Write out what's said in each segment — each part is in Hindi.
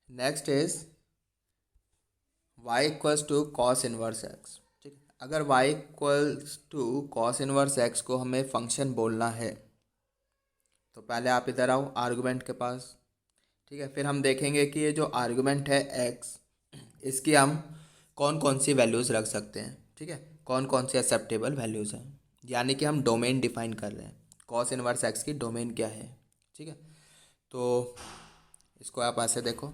Next is y equals to cos inverse x. ठीक है, अगर y equals to cos inverse x को हमें फंक्शन बोलना है तो पहले आप इधर आओ आर्गुमेंट के पास। ठीक है, फिर हम देखेंगे कि ये जो आर्गुमेंट है x, इसकी हम कौन कौन सी वैल्यूज़ रख सकते हैं। ठीक है, कौन कौन सी एक्सेप्टेबल वैल्यूज़ हैं, यानी कि हम डोमेन डिफाइन कर रहे हैं। कॉस इनवर्स एक्स की डोमेन क्या है। ठीक है, तो इसको आप ऐसे देखो,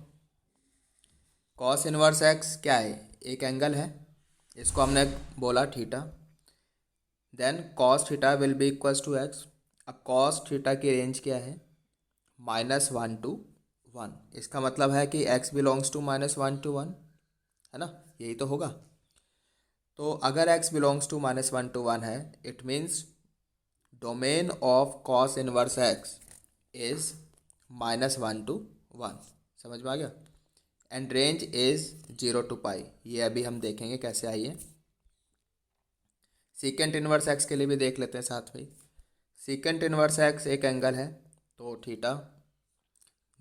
कॉस इनवर्स एक्स क्या है, एक एंगल है, इसको हमने बोला theta. Then cos theta will be equals to x. अब कॉस थीटा की रेंज क्या है, -1 to 1। इसका मतलब है कि x बिलोंग्स टू -1 to 1, है ना, यही तो होगा। तो अगर x बिलोंग्स टू -1 to 1 है, it means domain of cos inverse x is -1 to 1। समझ में आ गया। And range is 0 to π। ये अभी हम देखेंगे कैसे आई है। सीकेंट इनवर्स एक्स के लिए भी देख लेते हैं साथ में। सीकेंट इनवर्स एक्स एक एंगल है, तो theta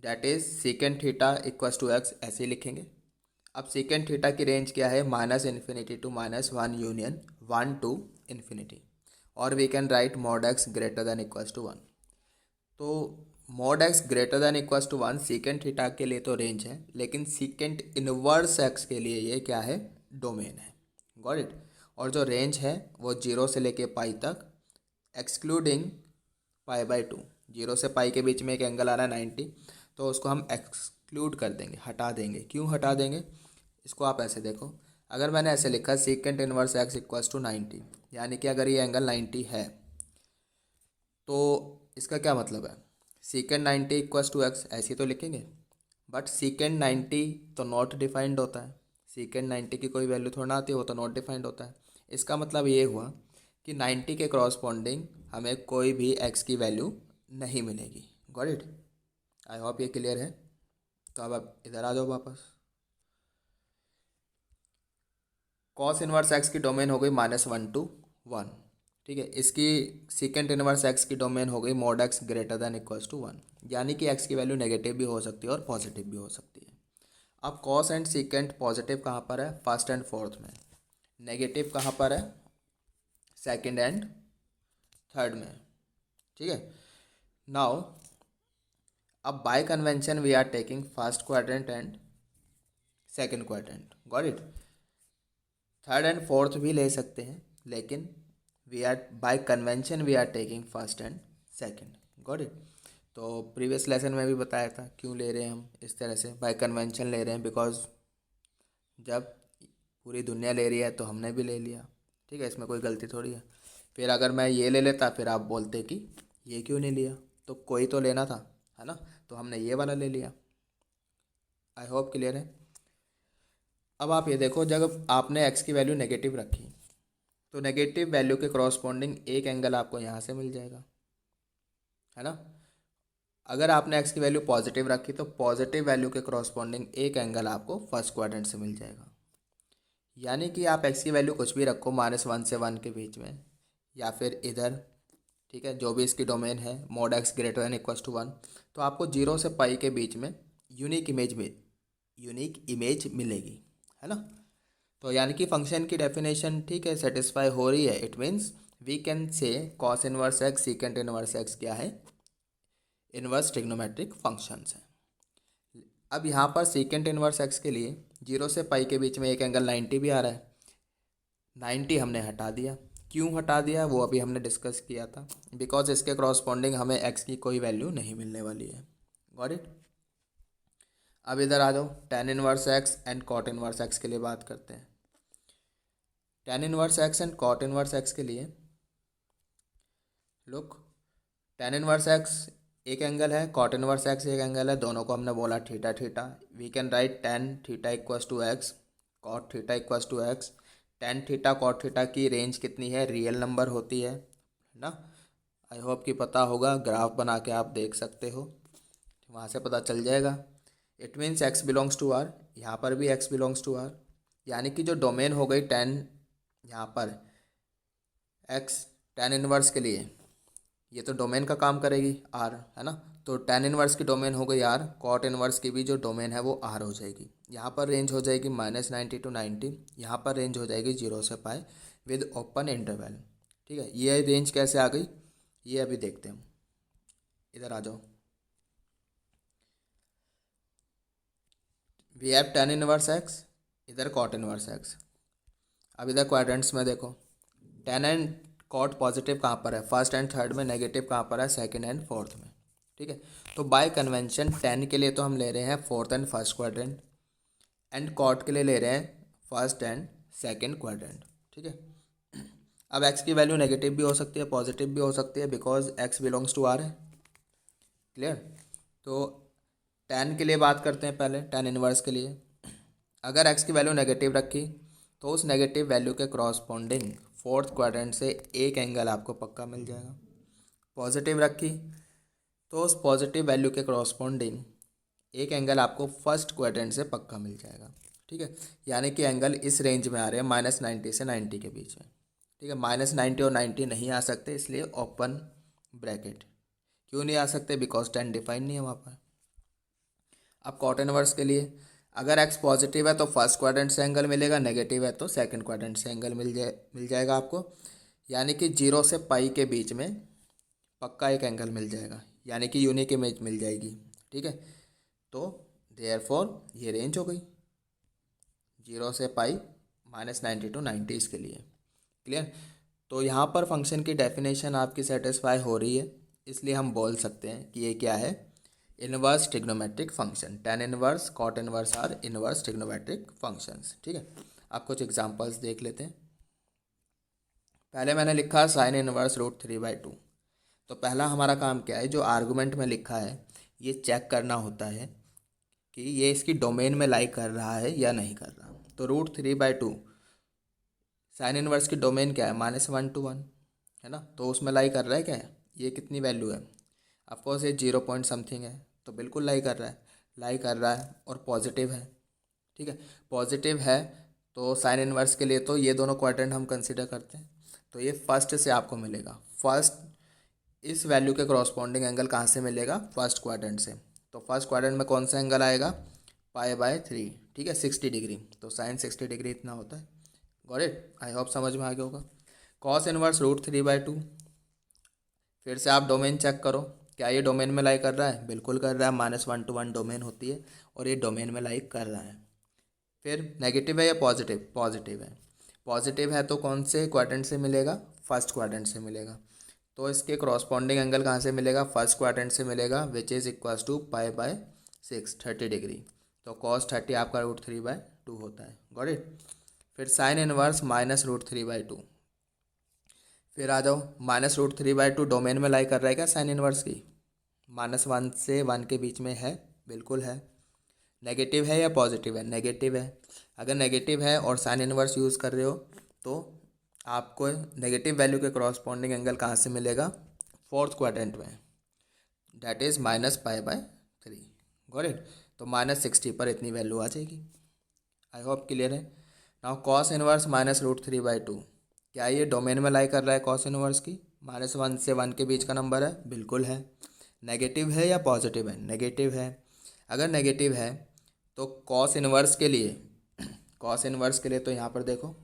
that is secant theta equals to x, ऐसे ही लिखेंगे। अब सीकेंट थीटा की रेंज क्या है, -∞ to -1 यूनियन 1 to ∞। और we can write mod x greater than equals to 1। तो mod x greater than equals to 1 secant theta के लिए तो रेंज है, लेकिन सीकेंट इनवर्स एक्स के लिए ये क्या है, डोमेन है। Got it. और जो रेंज है वो 0 से लेके पाई तक, एक्सक्लूडिंग π/2। 0 से पाई के बीच में एक एंगल आ रहा है 90, तो उसको हम एक्सक्लूड कर देंगे, हटा देंगे। क्यों हटा देंगे, इसको आप ऐसे देखो। अगर मैंने ऐसे लिखा secant inverse x equals to 90, यानी कि अगर ये एंगल 90 है तो इसका क्या मतलब है, सीकेंट 90 इक्वल्स टू एक्स, ऐसे ही तो लिखेंगे। बट सीकेंट 90 तो नॉट डिफाइंड होता है, सीकेंट 90 की कोई वैल्यू थोड़ा ना आती है, वो तो नॉट डिफाइंड होता है। इसका मतलब ये हुआ कि 90 के क्रॉसपॉन्डिंग हमें कोई भी एक्स की वैल्यू नहीं मिलेगी। Got it. आई होप ये क्लियर है। तो अब आप इधर आ जाओ वापस। कॉस इनवर्स एक्स की डोमेन हो गई -1 to 1। ठीक है, इसकी सीकेंट इनवर्स एक्स की डोमेन हो गई mod x greater than equals to 1, यानी कि एक्स की वैल्यू नेगेटिव भी हो सकती है और पॉजिटिव भी हो सकती है। अब कॉस एंड सीकेंट पॉजिटिव कहाँ पर है, फर्स्ट एंड फोर्थ में। नेगेटिव कहाँ पर है, सेकंड एंड थर्ड में। ठीक है, नाउ अब by convention we are taking first quadrant and second quadrant. Got it. Third and fourth भी ले सकते हैं, लेकिन we are by convention we are taking first and second. Got it. तो प्रीवियस लेसन में भी बताया था क्यों ले रहे हैं हम इस तरह से, बाय कन्वेंशन ले रहे हैं, बिकॉज जब पूरी दुनिया ले रही है तो हमने भी ले लिया। ठीक है, इसमें कोई गलती थोड़ी है। फिर अगर मैं ये ले लेता फिर आप बोलते कि ये क्यों नहीं लिया, तो कोई तो लेना था, है ना, तो हमने ये वाला ले लिया। आई होप क्लियर है। अब आप ये देखो, जब आपने एक्स की वैल्यू नेगेटिव रखी तो नेगेटिव वैल्यू के क्रॉसपॉन्डिंग एक एंगल आपको यहाँ से मिल जाएगा, है ना। अगर आपने एक्स की वैल्यू पॉजिटिव रखी तो पॉजिटिव वैल्यू के क्रॉसपॉन्डिंग एक एंगल आपको फर्स्ट क्वाड्रेंट से मिल जाएगा। यानी कि आप एक्स की वैल्यू कुछ भी रखो -1 से 1 के बीच में, या फिर इधर, ठीक है, जो भी इसकी डोमेन है mod x greater than equals to 1, तो आपको 0 से पाई के बीच में यूनिक इमेज मिलेगी, है ना। तो यानी कि फंक्शन की डेफिनेशन ठीक है सेटिस्फाई हो रही है। It means we can say cos inverse x secant inverse x क्या है, इनवर्स ट्रिग्नोमेट्रिक फंक्शंस हैं। अब यहाँ पर सीकेंट इनवर्स एक्स के लिए 0 से पाई के बीच में एक एंगल 90 भी आ रहा है, 90 हमने हटा दिया। क्यों हटा दिया वो अभी हमने डिस्कस किया था, बिकॉज इसके क्रॉसपॉन्डिंग हमें एक्स की कोई वैल्यू नहीं मिलने वाली है। Got it. अब इधर आ जाओ, tan inverse x and cot inverse x के लिए बात करते हैं। tan inverse x and cot inverse x के लिए लुक, tan इनवर्स एक्स एक एंगल है, कॉट इनवर्स एक्स एक एंगल है, दोनों को हमने बोला theta theta. We can write tan theta equals to x, cot theta equals to x. tan theta cot theta की रेंज कितनी है, रियल नंबर होती है ना। आई होप कि पता होगा, ग्राफ बना के आप देख सकते हो, वहाँ से पता चल जाएगा। It means x belongs to R, यहाँ पर भी एक्स बिलोंग्स टू आर, यानी कि जो डोमेन हो गई tan, यहाँ पर एक्स tan इनवर्स के लिए ये तो डोमेन का काम करेगी आर, है ना। तो tan इनवर्स की डोमेन हो गई R, cot इनवर्स की भी जो डोमेन है वो R हो जाएगी। यहाँ पर रेंज हो जाएगी -90 to 90, यहाँ पर रेंज हो जाएगी 0 से पाई विद ओपन इंटरवल। ठीक है, ये रेंज कैसे आ गई ये अभी देखते हैं। इधर आ जाओ, we have tan inverse x, इधर cot इनवर्स x। अब इधर क्वाड्रेंट्स में देखो, tan एंड cot पॉजिटिव कहाँ पर है, फर्स्ट एंड थर्ड में, नेगेटिव कहाँ पर है, सेकंड एंड फोर्थ में। ठीक है, तो बाय कन्वेंशन tan के लिए तो हम ले रहे हैं fourth and first quadrant, and cot के लिए ले रहे हैं फर्स्ट एंड सेकंड क्वाड्रेंट। ठीक है, अब x की वैल्यू नेगेटिव भी हो सकती है, पॉजिटिव भी हो सकती है, because x belongs to R है। क्लियर। तो tan के लिए बात करते हैं पहले, tan इनवर्स के लिए। अगर x की वैल्यू नेगेटिव रखी तो उस नेगेटिव वैल्यू के क्रॉसपोंडिंग फोर्थ क्वाड्रेंट से एक एंगल आपको पक्का मिल जाएगा। पॉजिटिव रखी तो उस पॉजिटिव वैल्यू के क्रॉसपोंडिंग एक एंगल आपको फर्स्ट क्वाड्रेंट से पक्का मिल जाएगा। ठीक है, यानी कि एंगल इस रेंज में आ रहे हैं -90 से 90 के बीच में। ठीक है, -90 और 90 नहीं आ सकते, इसलिए ओपन ब्रैकेट। क्यों नहीं आ सकते, बिकॉज tan डिफाइन नहीं है वहाँ पर। अब cot इनवर्स के लिए, अगर x पॉजिटिव है तो फर्स्ट क्वाड्रेंट से एंगल मिलेगा, नेगेटिव है तो सेकंड क्वाड्रेंट से एंगल मिल जाएगा आपको, यानी कि 0 से पाई के बीच में पक्का एक एंगल मिल जाएगा, यानी कि यूनिक इमेज मिल जाएगी। ठीक है, तो देयरफॉर ये रेंज हो गई 0 से पाई -90 to 90 इसके लिए। क्लियर। तो यहाँ पर फंक्शन की डेफिनेशन आपकी सेटिस्फाई हो रही है, इसलिए हम बोल सकते हैं कि ये क्या है, inverse trigonometric function. tan inverse, cot inverse are inverse trigonometric functions. ठीक है, आप कुछ एग्जांपल्स देख लेते हैं। पहले मैंने लिखा sin इनवर्स √3/2। तो पहला हमारा काम क्या है, जो आर्गुमेंट में लिखा है ये चेक करना होता है कि ये इसकी डोमेन में लाई कर रहा है या नहीं कर रहा। तो √3/2 साइन इनवर्स की डोमेन क्या है, -1 to 1 है ना, तो उसमें लाई कर रहा है क्या है, ये कितनी वैल्यू है, ऑफकोर्स ये 0 पॉइंट समथिंग है, तो बिल्कुल लाई कर रहा है, लाई कर रहा है और पॉजिटिव है। ठीक है, पॉजिटिव है तो साइन इनवर्स के लिए तो ये दोनों क्वाड्रेंट हम कंसिडर करते हैं, तो ये फर्स्ट से आपको मिलेगा। फर्स्ट इस वैल्यू के कॉरस्पॉन्डिंग एंगल कहाँ से मिलेगा, फर्स्ट क्वाड्रेंट से। तो फर्स्ट क्वाड्रेंट में कौन सा एंगल आएगा, π/3। ठीक है, 60 डिग्री, तो साइन 60 डिग्री इतना होता है। गॉट इट, आई होप समझ में आ गया होगा। कॉस इनवर्स √3/2, फिर से आप डोमेन चेक करो, क्या ये डोमेन में लाइक कर रहा है, बिल्कुल कर रहा है, -1 to 1 डोमेन होती है और ये डोमेन में लाइक कर रहा है। फिर नेगेटिव है या पॉजिटिव, पॉजिटिव है। पॉजिटिव है तो कौन से क्वाड्रेंट से मिलेगा, फर्स्ट क्वाड्रेंट से मिलेगा, तो इसके क्रॉसपॉन्डिंग एंगल कहाँ से मिलेगा, फर्स्ट क्वाड्रेंट से मिलेगा, which is equals to π/6 30 degree. तो cos 30 आपका √3/2 होता है। Got it. फिर साइन इनवर्स -√3/2, फिर आ जाओ, -√3/2 डोमेन में लाई कर रहा है क्या साइन इनवर्स की, -1 से 1 के बीच में है, बिल्कुल है। नेगेटिव है या पॉजिटिव है, नेगेटिव है। अगर नेगेटिव है और साइन इनवर्स यूज़ कर रहे हो तो आपको नेगेटिव वैल्यू के क्रॉसपॉन्डिंग एंगल कहाँ से मिलेगा, फोर्थ क्वाड्रेंट में, डैट इज़ -π/3। Got it. तो -60 पर इतनी वैल्यू आ जाएगी। आई होप क्लियर है। नाउ कॉस इनवर्स -√3/2, क्या ये डोमेन में लाई कर रहा है कॉस इनवर्स की, -1 से 1 के बीच का नंबर है, बिल्कुल है। नेगेटिव है या पॉजिटिव है, नेगेटिव है। अगर नेगेटिव है तो कॉस इनवर्स के लिए, कॉस इनवर्स के लिए तो यहाँ पर देखो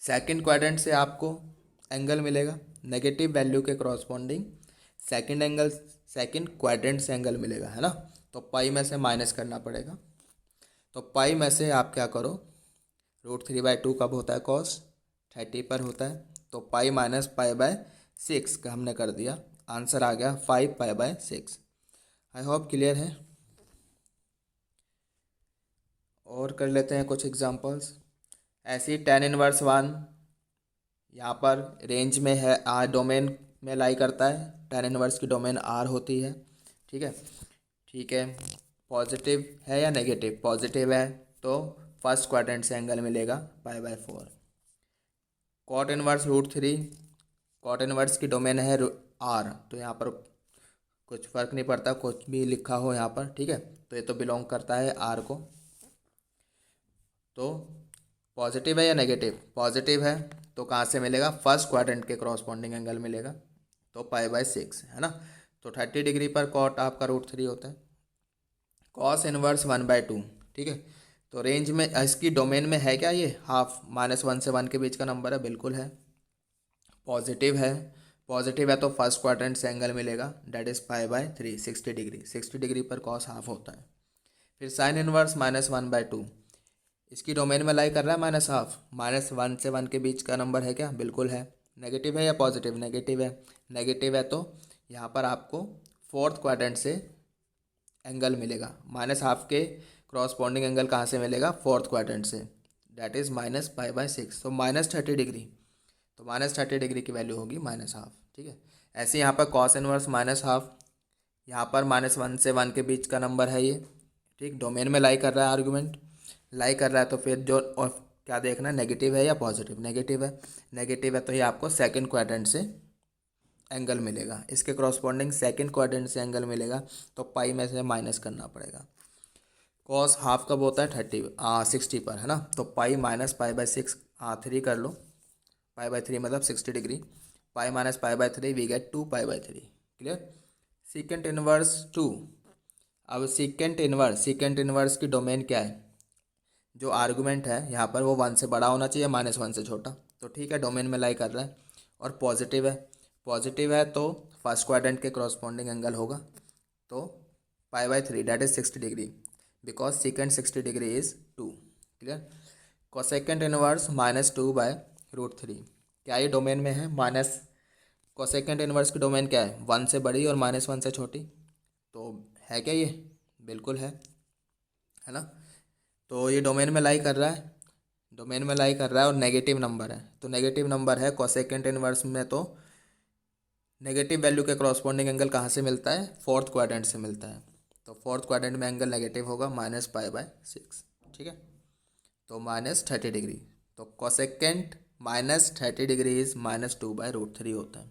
सेकंड क्वाड्रेंट से आपको एंगल मिलेगा, नेगेटिव वैल्यू के corresponding second angle, second quadrant से एंगल मिलेगा, है ना। तो पाई में से माइनस करना पड़ेगा, तो पाई में से आप क्या करो, √3/2 कब होता है, कॉस 30 पर होता है, तो पाई -π/6 का हमने कर दिया, आंसर आ गया 5π/6। आई होप क्लियर है। और कर लेते हैं कुछ एग्जांपल्स। ऐसे ही tan इनवर्स 1 यहाँ पर रेंज में है, आर डोमेन में लाई करता है, tan इनवर्स की डोमेन आर होती है। ठीक है, ठीक है। पॉजिटिव है या नेगेटिव, पॉजिटिव है तो फर्स्ट क्वाड्रेंट से एंगल मिलेगा π/4। कॉट इनवर्स √3, कॉट इनवर्स की डोमेन है आर, तो यहाँ पर कुछ फ़र्क नहीं पड़ता, कुछ भी लिखा हो यहाँ पर। ठीक है, तो ये तो बिलोंग करता है आर को। तो पॉजिटिव है या नेगेटिव, पॉजिटिव है तो कहाँ से मिलेगा, फर्स्ट क्वाड्रेंट के क्रॉसपॉन्डिंग एंगल मिलेगा, तो π/6 है ना। तो 30 डिग्री पर कॉट आपका √3 होता है। कॉस इनवर्स 1/2, ठीक है। तो रेंज में इसकी डोमेन में है क्या ये हाफ, -1 से 1 के बीच का नंबर है, बिल्कुल है। पॉजिटिव है, पॉजिटिव है तो फर्स्ट क्वाड्रेंट से एंगल मिलेगा, डेट इज़ π/3, 60 डिग्री। 60 डिग्री पर कॉस हाफ होता है। फिर साइन इनवर्स -1/2, इसकी डोमेन में लाई कर रहा है -हाफ, -1 से 1 के बीच का नंबर है क्या, बिल्कुल है। नेगेटिव है या पॉजिटिव, नेगेटिव है। नेगेटिव है तो यहाँ पर आपको फोर्थ क्वाड्रेंट से एंगल मिलेगा। -हाफ के क्रॉसपॉन्डिंग एंगल कहाँ से मिलेगा, फोर्थ क्वाड्रेंट से, डेट इज़ -π/6, तो -30 डिग्री। तो -30 डिग्री की वैल्यू होगी -हाफ, ठीक है। ऐसे यहाँ पर कॉस इनवर्स -हाफ, यहाँ पर -1 से 1 के बीच का नंबर है ये, ठीक। डोमेन में लाई कर रहा है, आर्गुमेंट लाई कर रहा है, तो फिर जो और क्या देखना है, नेगेटिव है या पॉजिटिव, नेगेटिव है। नेगेटिव है तो ये आपको सेकंड क्वाड्रेंट से एंगल मिलेगा, इसके क्रॉसपॉन्डिंग सेकंड क्वाड्रेंट से एंगल मिलेगा, तो पाई में से माइनस करना पड़ेगा। कॉस हाफ कब होता है, 60 पर, है ना। तो पाई -π/6, 3 कर लो, π/3 मतलब 60 degree, pi -π/3 we get 2π/3, clear. Secant inverse 2, अब सीकेंट इनवर्स की डोमेन क्या है, जो आर्गुमेंट है यहाँ पर वो 1 से बड़ा होना चाहिए, -1 से छोटा, तो ठीक है, डोमेन में लाई कर रहा है। और पॉजिटिव है तो फर्स्ट क्वाड्रेंट के क्रॉसपॉन्डिंग एंगल होगा, तो π/3 that is 60 degree, because secant 60 degree is 2, clear. Cosecant inverse -2/√3, क्या ये डोमेन में है, माइनस कोसेकेंट इनवर्स की डोमेन क्या है, 1 से बड़ी और -1 से छोटी, तो है क्या ये, बिल्कुल है ना। तो ये डोमेन में लाई कर रहा है, डोमेन में लाई कर रहा है और नेगेटिव नंबर है, तो नेगेटिव नंबर है कोसेकेंट इनवर्स में, तो नेगेटिव वैल्यू के क्रॉसपॉन्डिंग एंगल कहाँ से मिलता है, फोर्थ क्वाड्रेंट से मिलता है, तो फोर्थ क्वाड्रेंट में एंगल नेगेटिव होगा, -π/6, ठीक है। तो -30 डिग्री, तो कोसेकेंट -30 डिग्री इज -2/√3 होता है।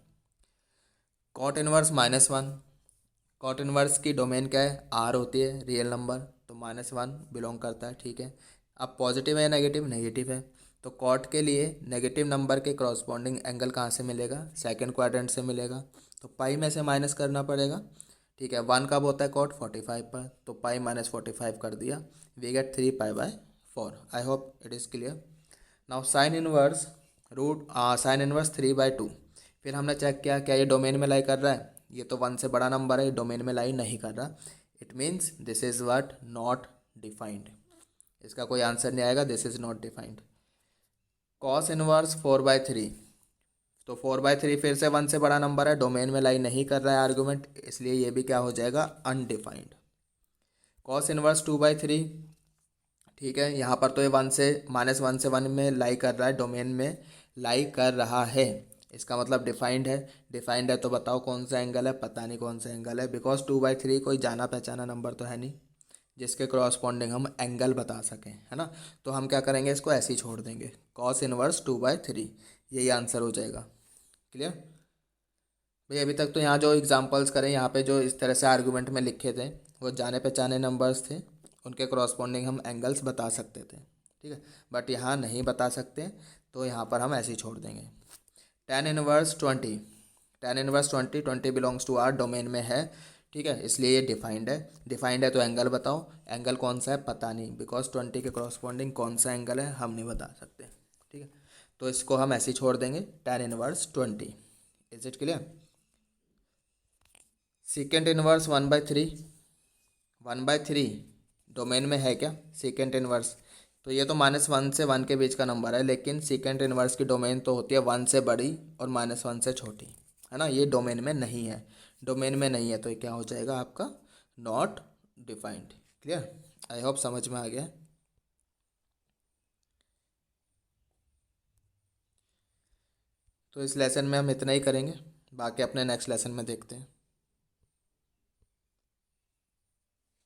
कॉट इनवर्स -1, कॉट इनवर्स की डोमेन क्या है, आर होती है, रियल नंबर, तो -1 बिलोंग करता है, ठीक है। अब पॉजिटिव है या नेगेटिव, नेगेटिव है, तो कॉट के लिए नेगेटिव नंबर के क्रॉसपॉन्डिंग एंगल कहाँ से मिलेगा, सेकंड क्वाड्रेंट से मिलेगा, तो पाई में से माइनस करना पड़ेगा, ठीक है। 1 कब होता है कॉट, 45 पर, तो पाई -45 कर दिया, we get 3π/4। I hope it is clear. Now sine inverse 3/2, फिर हमने चेक किया क्या ये डोमेन में लाई कर रहा है, ये तो 1 से बड़ा नंबर है, ये डोमेन में लाई नहीं कर रहा, it means this is what, not defined, इसका कोई आंसर नहीं आएगा, this is not defined. Cos inverse 4/3, तो 4/3 फिर से 1 से बड़ा नंबर है, डोमेन में लाई नहीं कर रहा है आर्गूमेंट, इसलिए ये भी क्या हो जाएगा, अनडिफाइंड। कॉस इनवर्स 2/3, ठीक है, यहाँ पर तो ये 1 से -1 से 1 में लाई कर रहा है, डोमेन में लाई कर रहा है, इसका मतलब डिफाइंड है। डिफाइंड है तो बताओ कौन सा एंगल है, पता नहीं कौन सा एंगल है, बिकॉज 2/3 कोई जाना पहचाना नंबर तो है नहीं जिसके क्रॉसपॉन्डिंग हम एंगल बता सकें, है ना। तो हम क्या करेंगे, इसको ऐसे ही छोड़ देंगे, कॉस इनवर्स 2/3, यही आंसर हो जाएगा, क्लियर। भाई अभी तक तो यहाँ जो एग्जांपल्स करें, यहाँ पे जो इस तरह से आर्गूमेंट में लिखे थे वो जाने पहचाने नंबर्स थे, उनके क्रॉसपॉन्डिंग हम एंगल्स बता सकते थे, ठीक है। बट यहाँ नहीं बता सकते, तो यहाँ पर हम ऐसे ही छोड़ देंगे। tan inverse 20, tan inverse 20 belongs to R, domain में है, ठीक है, इसलिए ये डिफाइंड है तो एंगल बताओ, एंगल कौन सा है पता नहीं, बिकॉज 20 के क्रॉसपॉन्डिंग कौन सा एंगल है हम नहीं बता सकते, ठीक है। तो इसको हम ऐसे ही छोड़ देंगे, tan inverse 20। Is it clear. Secant inverse 1/3 domain में है क्या, सीकेंट इनवर्स, तो ये तो -1 से 1 के बीच का नंबर है, लेकिन सीकेंट इनवर्स की डोमेन तो होती है 1 से बड़ी और -1 से छोटी, है ना। ये डोमेन में नहीं है, डोमेन में नहीं है तो ये क्या हो जाएगा आपका, not defined, clear. I hope समझ में आ गया। तो इस लेसन में हम इतना ही करेंगे, बाकी अपने नेक्स्ट लेसन में देखते हैं।